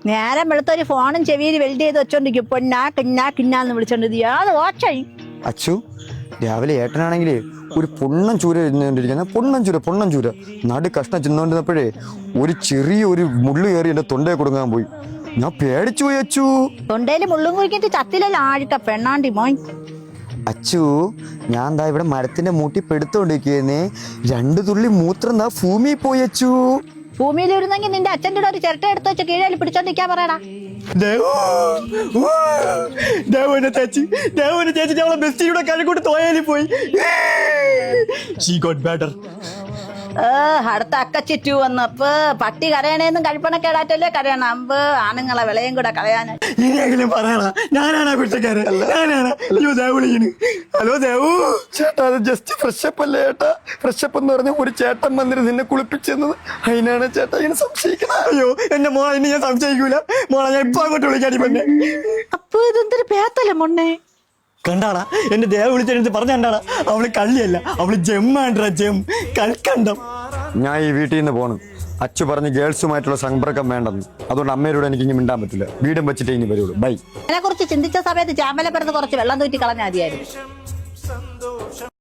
നേരം വെളുത്തൊരു ഫോണും ചെവിയിൽ വെൽഡ് ചെയ്ത് വെച്ചോണ്ടിരിക്കും. പൊന്നാ കിന്നാ കിന്നാന്ന് വിളിച്ചോണ്ട് യാത് ഓച്ചായി. അച്ചു രാവിലെ ഏട്ടനാണെങ്കിലേ ഒരു പൊണ്ണം ചൂര ഇരുന്നോണ്ടിരിക്കുന്ന പൊണ്ണം ചൂര നടു കഷ്ണം ചെന്നോണ്ടിരുന്നപ്പോഴേ ഒരു ചെറിയൊരു മുള്ളു കയറി എന്റെ തൊണ്ടയെ കൊടുക്കാൻ പോയി. ഞാൻ പേടിച്ചു പോയി അച്ചു. തൊണ്ടയില് മുള്ളും കുറിക്കിട്ട് ചത്തിലല്ല ആഴ്ത്ത പെണ്ണാണ്ടി മോൻ. അച്ചു ഞാൻ ദാ ഇവിടെ മരത്തിന്റെ മൂട്ടി പെടുത്തോണ്ടിരിക്കുന്നേ 2 തുള്ളി മൂത്രം ദാ ഭൂമിയിൽ പോയി അച്ചു. ഭൂമിയിൽ ഇരുന്നെങ്കിൽ നിന്റെ അച്ഛൻ്റെ കൂടെ ഒരു ചിരട്ട എടുത്ത് വെച്ച് കീഴയിൽ പിടിച്ചോണ്ടിരിക്കാൻ പറയടാ. ചേച്ചി അവളെ ബെസ്റ്റിയുടെ കഴിക്കൂട്ട് തോയാലി പോയി. അടുത്ത അക്കച്ചിറ്റു വന്നപ്പോ പട്ടി കരയണേന്നും കഴിപ്പണക്കേടാറ്റല്ലേ കരയണം. അമ്പ് ആണുങ്ങളെ വിളയും കൂടെ കളയാൻ. ഇനിയെങ്കിലും പറയണ ഞാനാണ് കുറ്റക്കാരൻ. ഹലോ ദേവു ചേട്ടാ, അത് ജസ്റ്റ് ഫ്രഷപ്പ് അല്ലേ ചേട്ടാ? ഫ്രഷപ്പ് എന്ന് പറഞ്ഞ ഒരു ചേട്ടൻ വന്നിട്ട് നിന്നെ കുളിപ്പിച്ചെന്നത് അതിനാണ് ചേട്ടാ ഇങ്ങനെ സംശയിക്കണം. അയ്യോ എന്റെ മോളെ ഇനി ഞാൻ സംശയിക്കൂല. മോളെ ഞാൻ ഇപ്പൊ അങ്ങോട്ട് വിളിക്കാടി പെണ്ണെ. അപ്പൊ ഇതെന്തൊരു പേത്തല്ലേ മൊണ്ണേ? കണ്ടാടാ എന്റെ ദേവ വിളിച്ചെടുത്ത് പറഞ്ഞാടാ, അവള് കള്ളിയല്ല, അവള് ജെമ്മാണ്ടാ, ജെം കൽക്കണ്ടം. ഞാൻ ഈ വീട്ടിൽ നിന്ന് പോണു. അച്ചു പറഞ്ഞ് ഗേൾസുമായിട്ടുള്ള സമ്പർക്കം വേണ്ടെന്ന്. അതുകൊണ്ട് അമ്മയോട് എനിക്ക് ഇനി മിണ്ടാൻ പറ്റില്ല. വീടും വെച്ചിട്ടേ ഇനി വരുള്ളൂ. ബൈ. അതിനെ കുറിച്ച് ചിന്തിച്ച സമയത്ത് ചാമ്പലപ്പുറത്ത് കുറച്ച് വെള്ളം തൂറ്റി കളഞ്ഞാൽ മതിയായിരുന്നു.